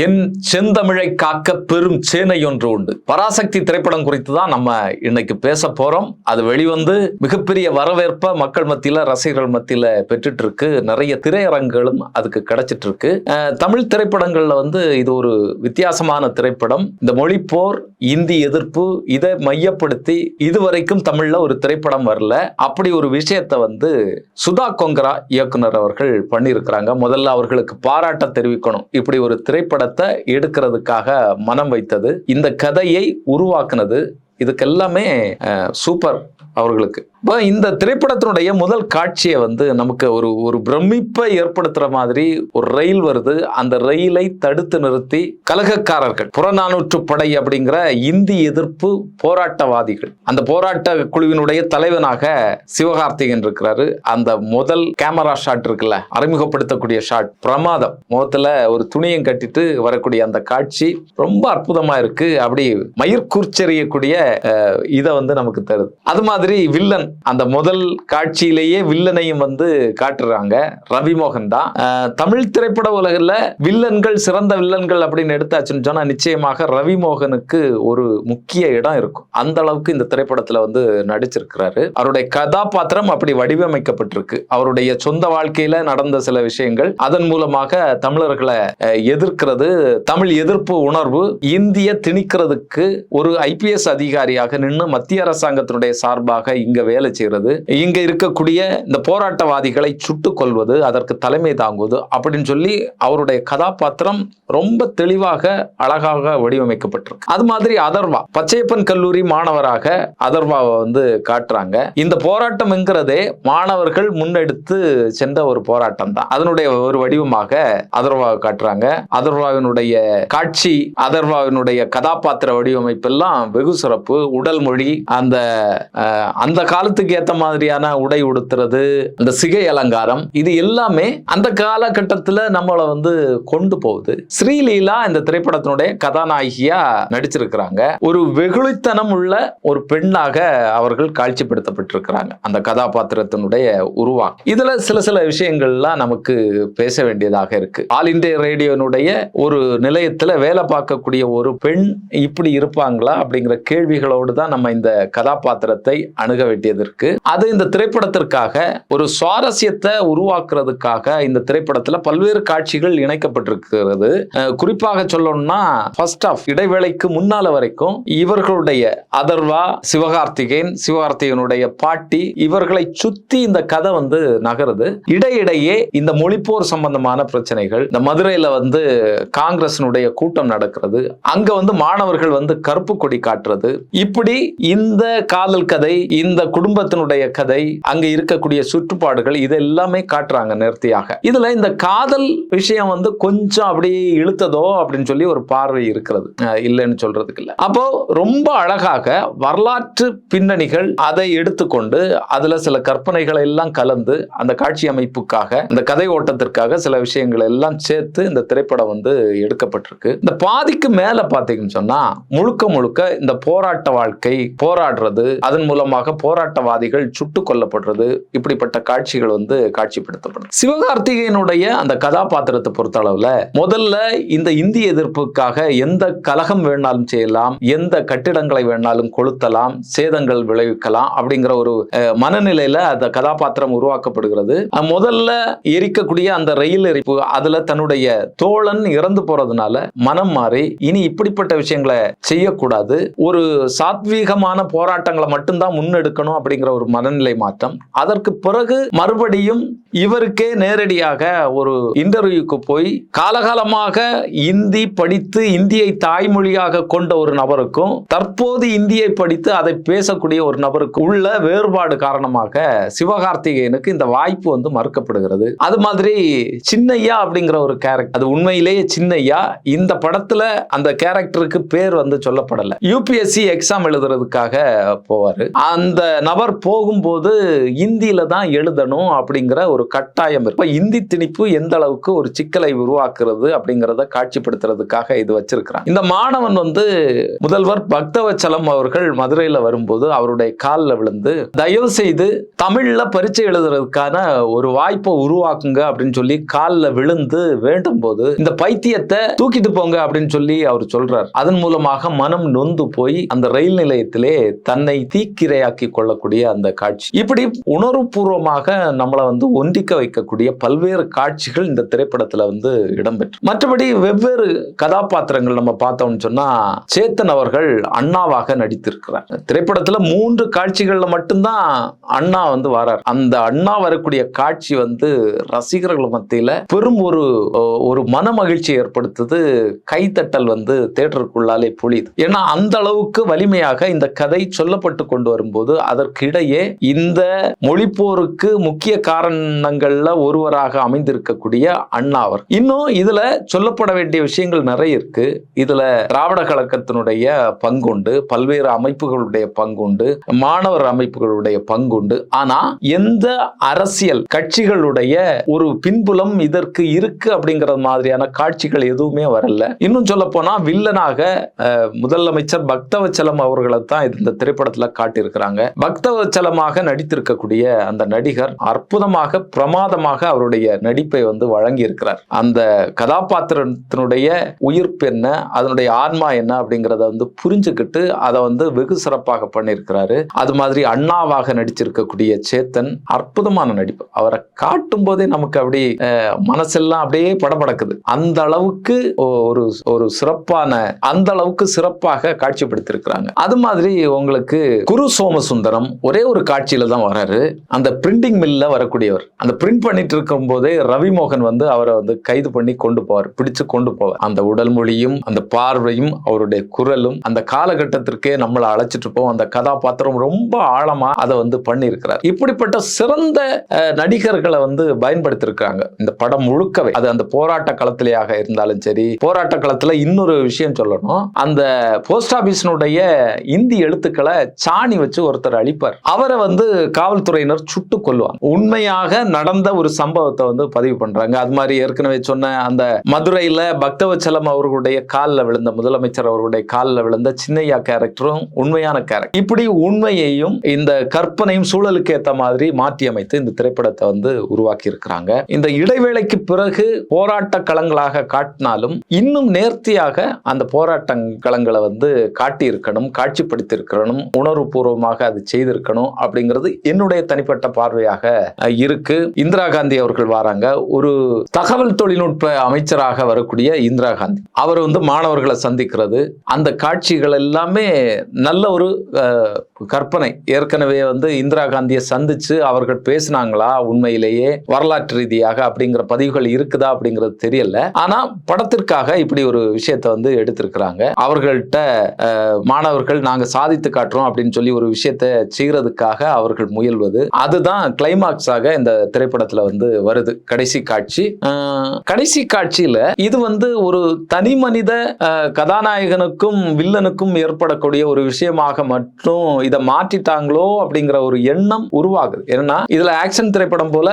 என் செந்தமிழை காக்க பெரும் சேனை ஒன்று உண்டு. பராசக்தி திரைப்படம் குறித்து தான் நம்ம இன்னைக்கு பேச போறோம். அது வெளிவந்து மிகப்பெரிய வரவேற்ப மக்கள் மத்தியில, ரசிகர்கள் மத்தியில பெற்றுட்டு இருக்கு. நிறைய திரையரங்குகளும் அதுக்கு கிடைச்சிட்டு இருக்கு. தமிழ் திரைப்படங்கள்ல இது ஒரு வித்தியாசமான திரைப்படம். இந்த மொழி போர், இந்தி எதிர்ப்பு, இதை மையப்படுத்தி இதுவரைக்கும் தமிழ்ல ஒரு திரைப்படம் வரல. அப்படி ஒரு விஷயத்தை சுதா கொங்கரா இயக்குனர் அவர்கள் பண்ணியிருக்கிறாங்க. முதல்ல அவர்களுக்கு பாராட்ட தெரிவிக்கணும். இப்படி ஒரு திரைப்படத்தை எடுக்கிறதுக்காக மனம் வைத்தது, இந்த கதையை உருவாக்குனது, இதுக்கெல்லாமே சூப்பர் அவர்களுக்கு. இந்த திரைப்படத்தினுடைய முதல் காட்சியை நமக்கு ஒரு பிரமிப்பை ஏற்படுத்துற மாதிரி ஒரு ரயில் வருது. அந்த ரயிலை தடுத்து நிறுத்தி கலகக்காரர்கள், புறநானூற்று படை அப்படிங்கிற இந்தி எதிர்ப்பு போராட்டவாதிகள், அந்த போராட்ட குழுவினுடைய தலைவனாக சிவகார்த்திகேயன் இருக்கிறாரு. அந்த முதல் கேமரா ஷாட் இருக்குல்ல, அறிமுகப்படுத்தக்கூடிய ஷாட் பிரமாதம். முகத்துல ஒரு துணியும் கட்டிட்டு வரக்கூடிய அந்த காட்சி ரொம்ப அற்புதமா இருக்கு. அப்படி மயிர்கூர்ச்செறியக்கூடிய இதை நமக்கு தருது. அது மாதிரி வில்லன், அந்த முதல் காட்சியிலேயே வில்லனையும் காட்டுறாங்க. ரவிமோகன் தான். தமிழ் திரைப்பட உலகில் வில்லன்கள், சிறந்த வில்லன்கள் அப்படின்னு எடுத்தாச்சுன்னு சொன்னா நிச்சயமாக ரவிமோகனுக்கு ஒரு முக்கிய இடம் இருக்கும். அந்த அளவுக்கு இந்த திரைப்படத்துல நடிச்சிருக்கிறாரு. அவருடைய கதாபாத்திரம் அப்படி வடிவமைக்கப்பட்டிருக்கு. அவருடைய சொந்த வாழ்க்கையில நடந்த சில விஷயங்கள், அதன் மூலமாக தமிழர்களை எதிர்க்கிறது, தமிழ் எதிர்ப்பு உணர்வு, இந்திய திணிக்கிறதுக்கு ஒரு IPS அதிகாரியாக நின்று மத்திய அரசாங்கத்தினுடைய சார்பாக இங்க வேலை செய்யறது, இங்க இருக்கக்கூடிய இந்த போராட்டவாதிகளை சுட்டுக் கொள்வது, அதற்கு தலைமை தாங்குவது அப்படின்னு சொல்லி அவருடைய கதாபாத்திரம் ரொம்ப தெளிவாக அழகாக வடிவமைக்கப்பட்டிருக்கு. அது மாதிரி அதர்வா, பச்சையப்பன் கல்லூரி மாணவராக அதர்வாவை காட்டுறாங்க. இந்த போராட்டம் என்கிறதே மாணவர்கள் முன்னெடுத்து சென்ற ஒரு போராட்டம் தான். அதனுடைய ஒரு வடிவமாக அதர்வாவை காட்டுறாங்க. அதர்வாவினுடைய காட்சி, அதர்வாவினுடைய கதாபாத்திர வடிவமைப்பு எல்லாம் வெகு சிறப்பு. உடல் மொழி, அந்த காலத்துக்கு ஏத்த மாதிரியான உடை உடுத்துறது, அந்த சிகை அலங்காரம், இது எல்லாமே அந்த காலகட்டத்தில் நம்மளை கொண்டு போகுது. ஸ்ரீலீலா இந்த திரைப்படத்தினுடைய கதாநாயகியா நடிச்சிருக்கிறாங்க. ஒரு வெகுளித்தனம் உள்ள ஒரு பெண்ணாக அவர்கள் காட்சிப்படுத்தப்பட்டிருக்கிறாங்க. அந்த கதாபாத்திரத்தினுடைய உருவாக்கம், இதுல சில விஷயங்கள்லாம் நமக்கு பேச வேண்டியதாக இருக்கு. ஆல் இந்தியா ரேடியோனுடைய ஒரு நிலையத்துல வேலை பார்க்கக்கூடிய ஒரு பெண் இப்படி இருப்பாங்களா அப்படிங்கிற கேள்விகளோடு தான் நம்ம இந்த கதாபாத்திரத்தை அணுக வேண்டியது இருக்கு. அது இந்த திரைப்படத்திற்காக ஒரு சுவாரஸ்யத்தை உருவாக்குறதுக்காக இந்த திரைப்படத்துல பல்வேறு காட்சிகள் இணைக்கப்பட்டிருக்கிறது. குறிப்பாக சொல்லணும்னா ஃபர்ஸ்ட் ஆஃப் இடைவேளைக்கு முன்னால வரைக்கும் இவர்களுடைய அதர்வா, சிவகார்த்திகேயனுடைய பாட்டி, இவர்களை சுத்தி இந்த கதை நகருது. இடையிடையே இந்த மொழிப்போர் சம்பந்தமான பிரச்சனைகள், இந்த மதுரையில காங்கிரசினுடைய கூட்டம் நடக்கிறது, அங்க மாணவர்கள் கருப்பு கொடி காட்டுறது, இப்படி இந்த காதல் கதை, இந்த குடும்பத்தினுடைய கதை, அங்க இருக்கக்கூடிய சுற்றுப்பாடுகள், இது எல்லாமே காட்டுறாங்க நேர்த்தியாக. இதுல இந்த காதல் விஷயம் கொஞ்சம் அப்படியே இழுத்ததோ அப்படின்னு சொல்லி ஒரு பார்வை இருக்கிறது, இல்லைன்னு சொல்றதுக்கு இல்லை. அப்போ ரொம்ப அழகாக வரலாற்று பின்னணிகள் அதை எடுத்துக்கொண்டு அதுல சில கற்பனைகளை எல்லாம் கலந்து அந்த காட்சி அமைப்புக்காக, இந்த கதை ஓட்டத்திற்காக சில விஷயங்களை எல்லாம் சேர்த்து இந்த திரைப்படம் எடுக்கப்பட்டிருக்கு. இந்த பாதிக்கு மேல பாத்தீங்கன்னு சொன்னா முழுக்க இந்த போராட்ட வாழ்க்கை, போராடுறது, அதன் மூலமாக போராட்டவாதிகள் சுட்டுக் கொல்லப்படுறது, இப்படிப்பட்ட காட்சிகள் காட்சிப்படுத்தப்படும். சிவகார்த்திகேயனுடைய அந்த கதாபாத்திரத்தை பொறுத்த அளவுல முதல்ல இந்த இந்திய எதிர்ப்புக்காக எந்த கலகம் வேணாலும் செய்யலாம், எந்த கட்டிடங்களை வேணாலும் கொளுத்தலாம், சேதங்கள் விளைவிக்கலாம் அப்படிங்கிற ஒரு மனநிலையில அந்த கதாபாத்திரம் உருவாக்கப்படுகிறது. முதல்ல எரிக்கக்கூடிய அந்த ரயில் எரிப்பு, அதுல தன்னுடைய தோழன் இறந்து போறதுனால மனம் மாறி இனி இப்படிப்பட்ட விஷயங்களை செய்யக்கூடாது, ஒரு சாத்வீகமான போராட்டங்களை மட்டும்தான் முன்னெடுக்கணும் அப்படிங்கிற ஒரு மனநிலை மாற்றம். அதற்கு பிறகு மறுபடியும் இவருக்கே நேரடியாக ஒரு இன்டர்வியூக்கு போய் காலகாலமாக இந்தி படித்து இந்தியை தாய்மொழியாக கொண்ட ஒரு நபருக்கும் தற்போது இந்தியை படித்து அதை பேசக்கூடிய ஒரு நபருக்கும் உள்ள வேறுபாடு காரணமாக சிவகார்த்திகேயனுக்கு இந்த வாய்ப்பு மறுக்கப்படுகிறது. அது மாதிரி சின்னையா அப்படிங்கிற ஒரு கேரக்டர், அது உண்மையிலேயே சின்னையா, இந்த படத்துல அந்த கேரக்டருக்கு பேர் சொல்லப்படல. UPSC எக்ஸாம் எழுதுறதுக்காக போவாரு. அந்த நபர் போகும்போது இந்தியில தான் எழுதணும் அப்படிங்கிற ஒரு கட்டாயம் இருக்கு. இந்தி திணிப்பு எந்த அளவுக்கு ஒரு சிக்கலை உருவாக்குறது அப்படிங்கிறத காட்சிப்படுத்துறதுக்காக இது வச்சிருக்கிறாங்க. இந்த மாணவன் முதல்வர் பக்தவச்சலம் அவர்கள் மதுரையில வரும்போது அவருடைய காலில் விழுந்து தயவு செய்து தமிழ்ல பரீட்சை எழுதுறதுக்கான ஒரு வாய்ப்பை உருவாக்குங்க அப்படின்னு சொல்லி காலில் விழுந்து வேண்டும் போது இந்த பைத்தியத்தை தூக்கிட்டு போங்க அப்படின்னு சொல்லி அவர் சொல்றார். அதன் மூலமாக மனம் நொந்து போய் அந்த ரயில் நிலையத்திலே தன்னை தீக்கிரையாக்கி கொள்ளக்கூடிய அந்த காட்சி, இப்படி உணர்வுபூர்வமாக நம்மளை ஒன்றிக்க வைக்கக்கூடிய பல்வேறு காட்சிகள் இந்த திரைப்படத்துல இடம்பெற்று. மற்றபடி வெவ்வேறு கதாபாத்திரங்கள் நம்ம பார்த்தோம்னு சொன்னா சேத்தன் அவர்கள் அண்ணாவாக நடித்திருக்கிறார். திரைப்படத்துல 3 காட்சிகள்ல மட்டும்தான் அண்ணா வரார். அந்த அண்ணா வரக்கூடிய காட்சி ரசிகர்கள் மத்தியில பெரும் ஒரு மன மகிழ்ச்சி ஏற்படுத்துது. கைத்தட்டல் தியேட்டருக்குள்ளாலே பொழியுது. ஏன்னா அந்த அளவுக்கு வலிமையாக இந்த கதை சொல்லப்பட்டு கொண்டு வரும்போது அதற்கிடையே இந்த மொழிப்போருக்கு முக்கிய காரணங்கள்ல ஒருவராக அமைந்திருக்கக்கூடிய அண்ணாவர். இன்னும் இதுல சொல்லப்பட வேண்டிய விஷயங்கள் நிறைய இருக்கு. இதுல திராவிட கழகத்தினுடைய பங்குண்டு, பல்வேறு அமைப்புகளுடைய பங்குண்டு, மாணவர் அமைப்புகளுடைய பங்குண்டு. ஆனா எந்த அரசியல் கட்சிகளுடைய ஒரு பின்புலம் இதற்கு இருக்கு அப்படிங்கிற மாதிரியான காட்சிகள் எதுவுமே வரல. இன்னும் சொல்ல போனா வில்லனாக முதலமைச்சர் பக்தவச்சலம் அவர்களை தான் இந்த திரைப்படத்துல காட்டியிருக்கிறாங்க. பக்தவச்சலமாக நடித்திருக்கக்கூடிய அந்த நடிகர் அற்புதமாக பிரமாதமாக அவருடைய நடிப்பை வழங்கி இருக்கிறார். அந்த கதாபாத்திரத்தினுடைய உயிர்ப்பு என்ன, அதனுடைய ஆன்மா என்ன அப்படிங்கறத புரிஞ்சுக்கிட்டு அதை வெகு சிறப்பாக பண்ணியிருக்கிறாரு. அது மாதிரி அண்ணாவாக நடிச்சிருக்கக்கூடிய சேத்தன் அற்புதமான நடிப்பு. அவரை காட்டும் போதே நமக்கு அப்படி மனசெல்லாம் அப்படியே படபடக்குது. அந்த அளவுக்கு ஒரு சிறப்பான, அந்த அளவுக்கு சிறப்பாக காட்சிப்படுத்திருக்கிறாங்க. அது மாதிரி உங்களுக்கு குரு சோமசுந்தரம் ஒரே ஒரு காட்சியில தான் வராரு. அந்த பிரிண்டிங் மில்ல வரக்கூடியவர். அந்த பிரிண்ட் பண்ணிட்டு இருக்கும் போதே ரவிமோகன் அவரை கைது பண்ணி கொண்டு போவார், பிடிச்சு கொண்டு போவார். அந்த உடல் மொழியும் அந்த பார்வையும் அவருடைய குரலும் அந்த காலகட்டத்திற்கே நம்மளை அழைச்சிட்டு போவோம். அந்த கதாபாத்திரம் ரொம்ப ஆழமா அதை பண்ணி இருக்கிறார். இப்படிப்பட்ட சிறந்த நடிகர்களை பயன்படுத்தி இருக்காங்க இந்த படம் முழுக்கவே. அது அந்த போராட்ட களத்திலேயாக இருந்தாலும் சரி. போராட்ட களத்துல இன்னொரு விஷயம் சொல்லணும். அந்த போஸ்ட் ஆபீஸினுடைய இந்தி எழுத்துக்களை சாணி வச்சு ஒருத்தர் அழிப்பார். அவரை காவல்துறையினர் சுட்டு கொல்லுவாங்க. உண்மையாக நடந்த ஒரு சம்பவத்தை பதிவு பண்றாங்க. அது மாதிரி ஏற்கனவே சொன்ன அந்த மதுரையில பக்தவச்சலம் அவர்களுடைய காலில் விழுந்த, முதலமைச்சர் அவர்களுடைய காலில் விழுந்த சின்னையா கேரக்டரும் உண்மையான கேரக்டர். இப்படி உண்மையையும் இந்த கற்பனையும் சூழலுக்கு ஏற்ற மாதிரி மாற்றி அமைத்து இந்த திரைப்படத்தை உருவாக்கி இருக்கிறாங்க. இந்த இடைவேளைக்கு பிறகு போராட்ட களங்களாக காட்டினாலும் இன்னும் நேர்த்தியாக அந்த போராட்ட களங்களை காட்டி இருக்கணும், காட்சிப்படுத்தி இருக்கணும், உணர்வுபூர்வமாக அது செய்திருக்கணும் அப்படிங்கிறது என்னுடைய தனிப்பட்ட பார்வையாக இருக்கு. இந்திரா காந்தி அவர்கள் வராங்க. ஒரு தகவல் தொழில்நுட்ப அமைச்சராக வரக்கூடிய இந்திரா காந்தி அவர் மாணவர்களை சந்திக்கிறது, அந்த காட்சிகள் எல்லாமே நல்ல ஒரு கற்பனை. ஏற்கனவே இந்திரா காந்தியை சந்திச்சு அவர்கள் பேசினாங்களா உண்மையிலேயே வரலாற்று ரீதியாக அப்படிங்கிற பதிவுகள் இருக்குதா அப்படிங்கிறது தெரியல. ஆனா படத்திற்காக இப்படி ஒரு விஷயத்தை எடுத்திருக்கிறாங்க. அவர்கள்ட்ட மாணவர்கள் நாங்க சாதித்து காட்டுறோம் அப்படின்னு சொல்லி ஒரு விஷயத்தை செய்யறதுக்காக அவர்கள் முயல்வது, அதுதான் கிளைமாக்ஸாக இந்த திரைப்படத்துல வருது. கடைசி காட்சி. கடைசி காட்சியில இது ஒரு தனி மனித கதாநாயகனுக்கும் வில்லனுக்கும் ஏற்படக்கூடிய ஒரு விஷயமாக மட்டும் இதை மாற்றிட்டாங்களோ அப்படிங்கிற ஒரு எண்ணம் உருவாகுது. ஏன்னா இதுல ஆக்ஷன் திரைப்படம் போல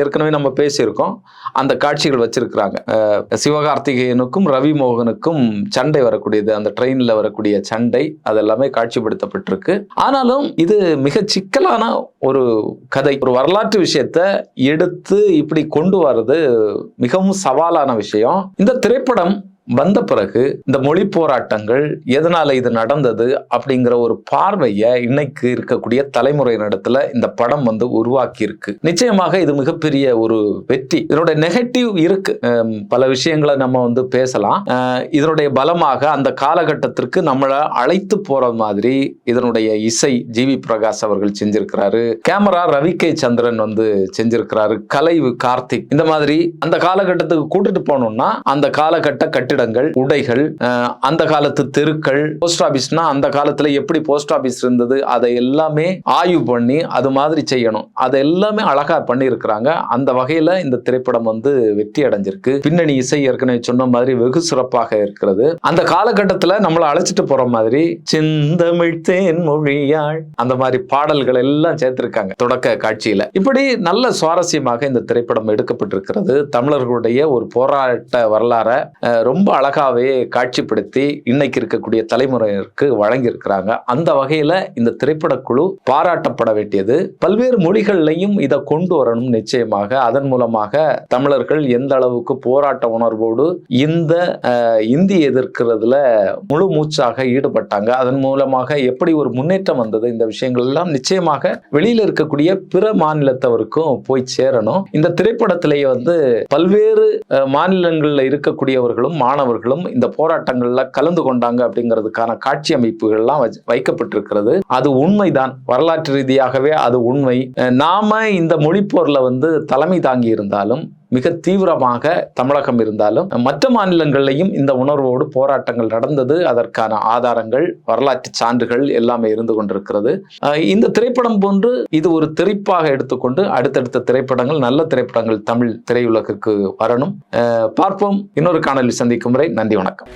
ஏற்கனவே நம்ம பேசியிருக்கோம். அந்த காட்சிகள் வச்சிருக்கிறாங்க. சிவகார்த்திகேயனுக்கும் ரவிமோகனுக்கும் சண்டை வரக்கூடியது, அந்த ட்ரெயின்ல வரக்கூடிய சண்டை, அதெல்லாமே காட்சிப்படுத்தப்பட்டிருக்கு. ஆனாலும் இது மிக சிக்கலான ஒரு கதை. ஒரு வரலாற்று விஷயத்தை எடுத்து இப்படி கொண்டு வர்றது மிகவும் சவாலான விஷயம். இந்த திரைப்படம் வந்த பிறகு இந்த மொழி போராட்டங்கள் எதனால இது நடந்தது அப்படிங்கிற ஒரு பார்வையை இன்னைக்கு இருக்கக்கூடிய தலைமுறையினிடத்துல இந்த படம் உருவாக்கி இருக்கு. நிச்சயமாக இது மிகப்பெரிய ஒரு வெற்றி. இதனுடைய நெகட்டிவ் இருக்கு, பல விஷயங்களை நம்ம பேசலாம். இதனுடைய பலமாக அந்த காலகட்டத்திற்கு நம்மளை அழைத்து போற மாதிரி இதனுடைய இசை ஜிவி பிரகாஷ் அவர்கள் செஞ்சிருக்கிறாரு, கேமரா ரவி கே சந்திரன் செஞ்சிருக்கிறாரு, கலை கார்த்திக். இந்த மாதிரி அந்த காலகட்டத்துக்கு கூட்டிட்டு போனோம்னா அந்த காலகட்ட கட்டிடங்கள், உடைகள், அந்த காலத்து தெருக்கள், போஸ்ட் ஆபீஸ்னா அந்த காலத்துல எப்படி போஸ்ட் ஆபீஸ் இருந்தது அதை எல்லாமே ஆய்வு பண்ணி அது மாதிரி செய்யணும். அதை எல்லாமே அழகா பண்ணியிருக்கிறாங்க. அந்த வகையில இந்த திரைப்படம் வந்து வெற்றி அடைஞ்சிருக்கு. பின்னணி இசை ஏற்கனவே சொன்ன மாதிரி வெகு சிறப்பாக இருக்கிறது. அந்த காலகட்டத்துல நம்மளை அழைச்சிட்டு போற மாதிரி செந்தமிழ் தேன் மொழியாள் அந்த மாதிரி பாடல்கள் எல்லாம் சேர்த்திருக்காங்க தொடக்க காட்சியில. இப்படி நல்ல சுவாரஸ்யமாக இந்த திரைப்படம் எடுக்கப்பட்டிருக்கிறது. தமிழர்களுடைய ஒரு போராட்ட வரலாற ரொம்ப அழகாவே காட்சிப்படுத்தி இன்னைக்கு இருக்கக்கூடிய தலைமுறையினருக்கு வழங்கி இருக்கிறாங்க. அந்த வகையில இந்த திரைப்பட குழு பாராட்டப்பட வேண்டியது. பல்வேறு மொழிகள்லையும் இதை கொண்டு வரணும் நிச்சயமாக. அதன் மூலமாக தமிழர்கள் எந்த அளவுக்கு போராட்ட உணர்வோடு இந்த இந்தி எதிர்க்கிறதுல முழு மூச்சாக ஈடுபட்டாங்க, அதன் மூலமாக எப்படி ஒரு முன்னேற்றம் வந்தது, இந்த விஷயங்கள் எல்லாம் நிச்சயமாக வெளியில இருக்கக்கூடிய பிற மாநிலத்தவருக்கும் போய் சேரணும். இந்த திரைப்படத்திலேயே வந்து பல்வேறு மாநிலங்கள்ல இருக்கக்கூடியவர்களும் மாணவர்களும் இந்த போராட்டங்கள்ல கலந்து கொண்டாங்க அப்படிங்கிறதுக்கான காட்சி அமைப்புகள் எல்லாம் வைக்கப்பட்டிருக்கிறது. அது உண்மைதான், வரலாற்று ரீதியாகவே அது உண்மை. நாம இந்த மொழிப்போர்ல வந்து தலைமை தாங்கி இருந்தாலும், மிக தீவிரமாக தமிழகம் இருந்தாலும், மற்ற மாநிலங்களிலையும் இந்த உணர்வோடு போராட்டங்கள் நடந்தது. அதற்கான ஆதாரங்கள், வரலாற்று சான்றுகள் எல்லாமே இருந்து கொண்டிருக்கிறது. இந்த திரைப்படம் போன்று இது ஒரு திரைப்பாக எடுத்துக்கொண்டு அடுத்தடுத்த திரைப்படங்கள், நல்ல திரைப்படங்கள் தமிழ் திரையுலகிற்கு வரணும். பார்ப்போம். இன்னொரு காணொலி சந்திக்கும் வரை நன்றி, வணக்கம்.